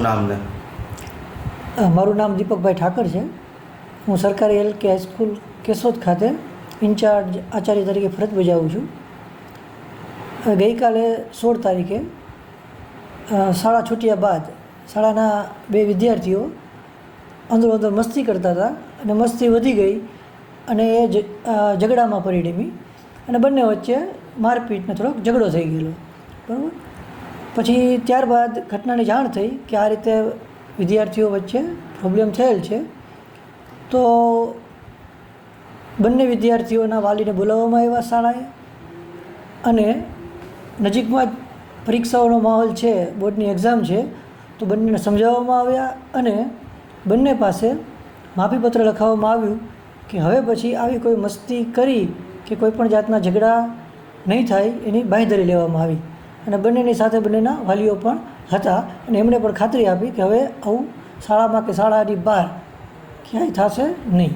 નામ ને મારું નામ દીપકભાઈ ઠાકર છે. હું સરકારી LK હાઈસ્કૂલ કેશોદ ખાતે ઇન્ચાર્જ આચાર્ય તરીકે ફરજ બજાવું છું. ગઈકાલે 16 તારીખે શાળા છૂટ્યા બાદ શાળાના બે વિદ્યાર્થીઓ અંદરો અંદર મસ્તી કરતા હતા અને મસ્તી વધી ગઈ અને એ ઝઘડામાં પરિણમી અને બંને વચ્ચે મારપીટનો થોડોક ઝઘડો થઈ ગયેલો. બરાબર. પછી ત્યારબાદ ઘટનાની જાણ થઈ કે આ રીતે વિદ્યાર્થીઓ વચ્ચે પ્રોબ્લેમ થયેલ છે. તો બંને વિદ્યાર્થીઓના વાલીને બોલાવવામાં આવ્યા શાળાએ અને નજીકમાં જ પરીક્ષાઓનો માહોલ છે, બોર્ડની એક્ઝામ છે, તો બંનેને સમજાવવામાં આવ્યા અને બંને પાસે માફીપત્ર લખાવવામાં આવ્યું કે હવે પછી આવી કોઈ મસ્તી કરી કે કોઈ પણ જાતના ઝઘડા નહીં થાય એની બાંયધરી લેવામાં આવી અને બંનેની સાથે બંનેના વાલીઓ પણ હતા અને એમણે પણ ખાતરી આપી કે હવે આવું શાળામાં કે શાળાની બહાર ક્યાંય થશે નહીં.